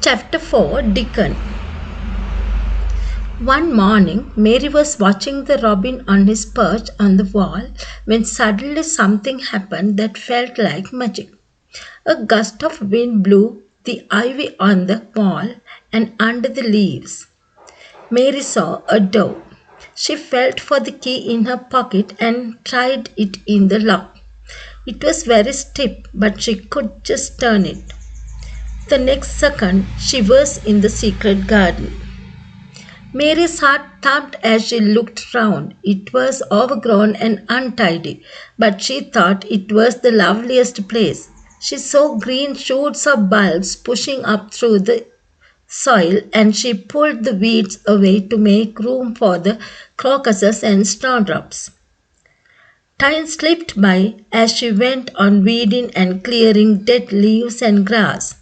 Chapter 4 Dickon. One morning, Mary was watching the robin on his perch on the wall when suddenly something happened that felt like magic. A gust of wind blew the ivy on the wall and under the leaves. Mary saw a door. She felt for the key in her pocket and tried it in the lock. It was very stiff, but she could just turn it. The next second, she was in the secret garden. Mary's heart thumped as she looked round. It was overgrown and untidy, but she thought it was the loveliest place. She saw green shoots of bulbs pushing up through the soil, and she pulled the weeds away to make room for the crocuses and snowdrops. Time slipped by as she went on weeding and clearing dead leaves and grass.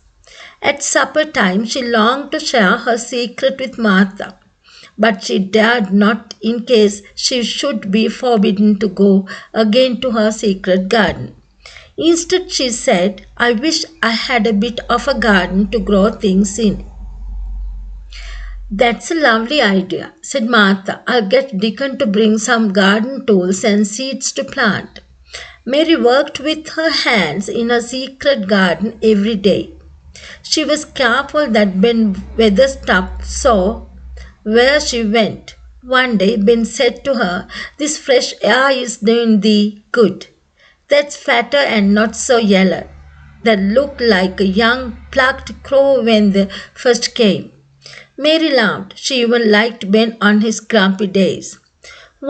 At supper time, she longed to share her secret with Martha, but she dared not in case she should be forbidden to go again to her secret garden. Instead, she said, "I wish I had a bit of a garden to grow things in." "That's a lovely idea," said Martha. "I'll get Dickon to bring some garden tools and seeds to plant." Mary worked with her hands in her secret garden every day. She was careful that Ben Weatherstaff saw where she went. One day Ben said to her, "This fresh air is doing thee good. That's fatter and not so yellow." That looked like a young plucked crow when they first came. Mary laughed. She even liked Ben on his grumpy days.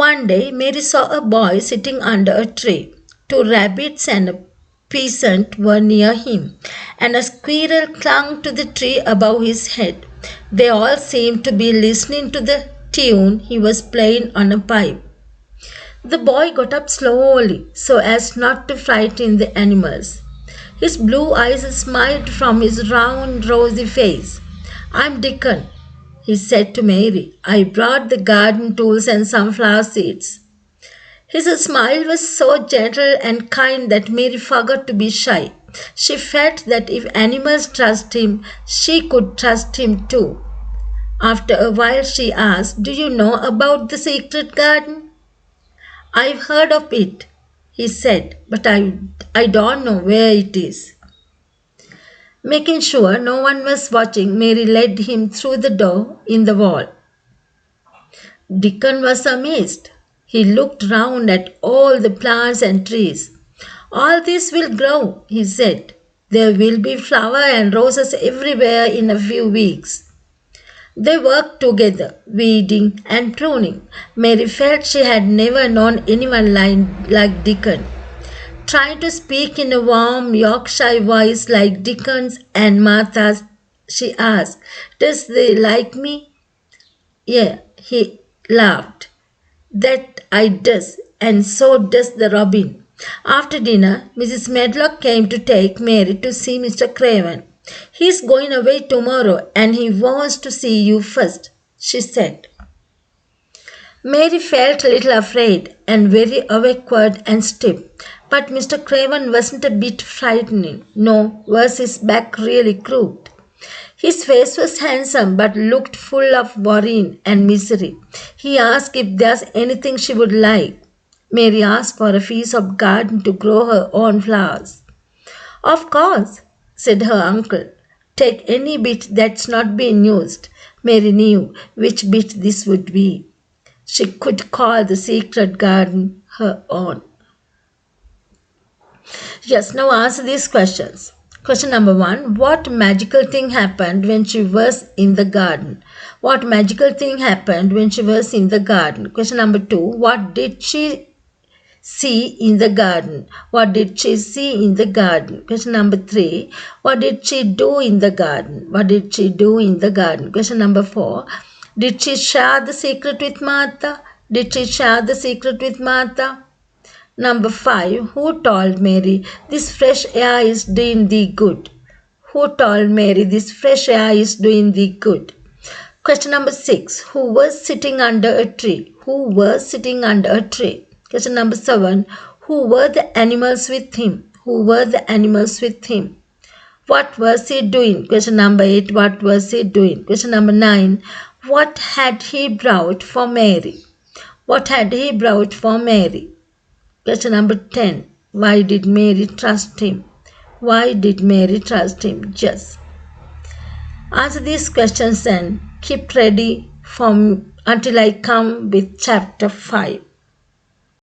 One day Mary saw a boy sitting under a tree. Two rabbits and a peasant were near him, and a squirrel clung to the tree above his head. They all seemed to be listening to the tune he was playing on a pipe. The boy got up slowly so as not to frighten the animals. His blue eyes smiled from his round, rosy face. "I'm Dickon," he said to Mary. "I brought the garden tools and some flower seeds." His smile was so gentle and kind that Mary forgot to be shy. She felt that if animals trust him, she could trust him too. After a while she asked, "Do you know about the secret garden?" "I've heard of it," he said, "but I don't know where it is." Making sure no one was watching, Mary led him through the door in the wall. Dickon was amazed. He looked round at all the plants and trees. "All this will grow," he said. "There will be flowers and roses everywhere in a few weeks." They worked together, weeding and pruning. Mary felt she had never known anyone like Dickon. Trying to speak in a warm Yorkshire voice like Dickon's and Martha's, she asked, "Does they like me?" "Yeah," he laughed. "That I does, and so does the robin." After dinner, Mrs. Medlock came to take Mary to see Mr. Craven. "He's going away tomorrow and he wants to see you first," she said. Mary felt a little afraid and very awkward and stiff, but Mr. Craven wasn't a bit frightening. No, was his back really crooked. His face was handsome but looked full of worry and misery. He asked if there's anything she would like. Mary asked for a piece of garden to grow her own flowers. "Of course," said her uncle. "Take any bit that's not been used." Mary knew which bit this would be. She could call the secret garden her own. Yes, now answer these questions. Question number 1. What magical thing happened when she was in the garden? What magical thing happened when she was in the garden? Question number 2. What did she see in the garden? What did she see in the garden? Question number 3. What did she do in the garden? What did she do in the garden? Question number 4. Did she share the secret with Martha? Did she share the secret with Martha? Number 5. Who told Mary this fresh air is doing thee good? Who told Mary this fresh air is doing thee good? Question number 6. Who was sitting under a tree? Who was sitting under a tree? Question number 7. Who were the animals with him? Who were the animals with him? What was he doing? Question number 8. What was he doing? Question number 9. What had he brought for Mary? What had he brought for Mary? Question number 10. Why did Mary trust him? Why did Mary trust him? Just answer these questions and keep ready until I come with chapter 5.